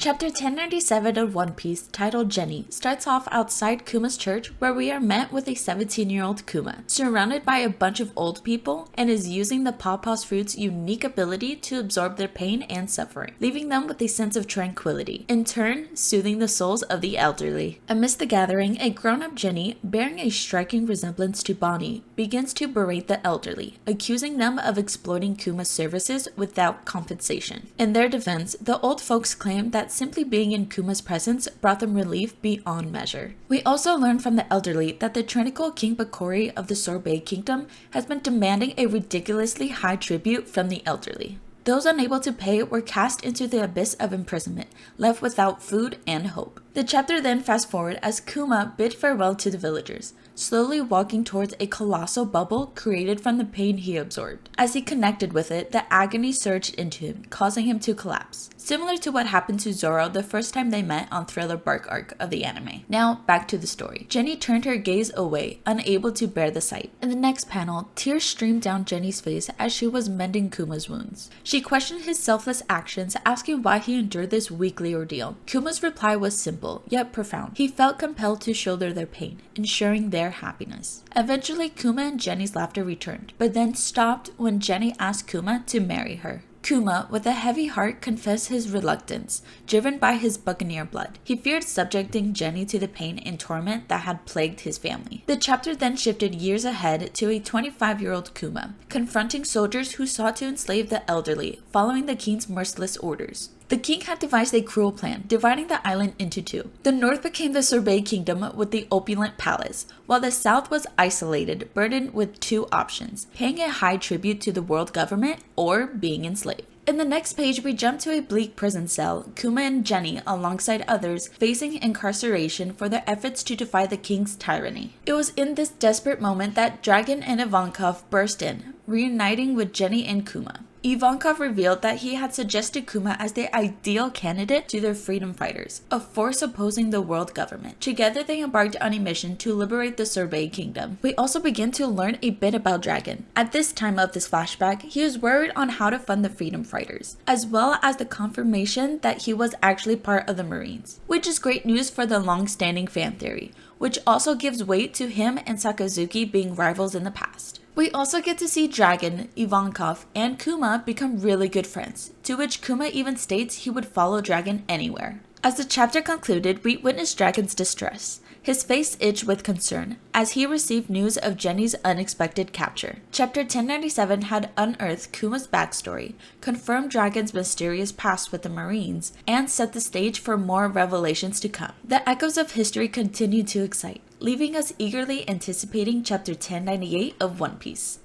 Chapter 1097 of One Piece, titled Genny, starts off outside Kuma's church where we are met with a 17-year-old Kuma, surrounded by a bunch of old people, and is using the pawpaw fruit's unique ability to absorb their pain and suffering, leaving them with a sense of tranquility, in turn soothing the souls of the elderly. Amidst the gathering, a grown-up Genny, bearing a striking resemblance to Bonnie, begins to berate the elderly, accusing them of exploiting Kuma's services without compensation. In their defense, the old folks claim that simply being in Kuma's presence brought them relief beyond measure. We also learn from the elderly that the tyrannical King Bakori of the Sorbet Kingdom has been demanding a ridiculously high tribute from the elderly. Those unable to pay were cast into the abyss of imprisonment, left without food and hope. The chapter then fast forward as Kuma bid farewell to the villagers, slowly walking towards a colossal bubble created from the pain he absorbed. As he connected with it, the agony surged into him, causing him to collapse, similar to what happened to Zoro the first time they met on Thriller Bark arc of the anime. Now, back to the story. Genny turned her gaze away, unable to bear the sight. In the next panel, tears streamed down Jenny's face as she was mending Kuma's wounds. She questioned his selfless actions, asking why he endured this weekly ordeal. Kuma's reply was simple, yet profound. He felt compelled to shoulder their pain, ensuring their happiness. Eventually, Kuma and Jenny's laughter returned, but then stopped when Genny asked Kuma to marry her. Kuma, with a heavy heart, confessed his reluctance, driven by his buccaneer blood. He feared subjecting Genny to the pain and torment that had plagued his family. The chapter then shifted years ahead to a 25-year-old Kuma, confronting soldiers who sought to enslave the elderly, following the king's merciless orders. The king had devised a cruel plan, dividing the island into two. The north became the Sorbet Kingdom with the opulent palace, while the south was isolated, burdened with two options: paying a high tribute to the world government or being enslaved. In the next page, we jump to a bleak prison cell, Kuma and Genny, alongside others, facing incarceration for their efforts to defy the king's tyranny. It was in this desperate moment that Dragon and Ivankov burst in, reuniting with Genny and Kuma. Ivankov revealed that he had suggested Kuma as the ideal candidate to their freedom fighters, a force opposing the world government. Together they embarked on a mission to liberate the Sorbet Kingdom. We also begin to learn a bit about Dragon. At this time of this flashback, he is worried on how to fund the freedom fighters, as well as the confirmation that he was actually part of the Marines, which is great news for the long-standing fan theory, which also gives weight to him and Sakazuki being rivals in the past. We also get to see Dragon, Ivankov, and Kuma become really good friends, to which Kuma even states he would follow Dragon anywhere. As the chapter concluded, we witnessed Dragon's distress. His face itched with concern as he received news of Jenny's unexpected capture. Chapter 1097 had unearthed Kuma's backstory, confirmed Dragon's mysterious past with the Marines, and set the stage for more revelations to come. The echoes of history continued to excite, leaving us eagerly anticipating Chapter 1098 of One Piece.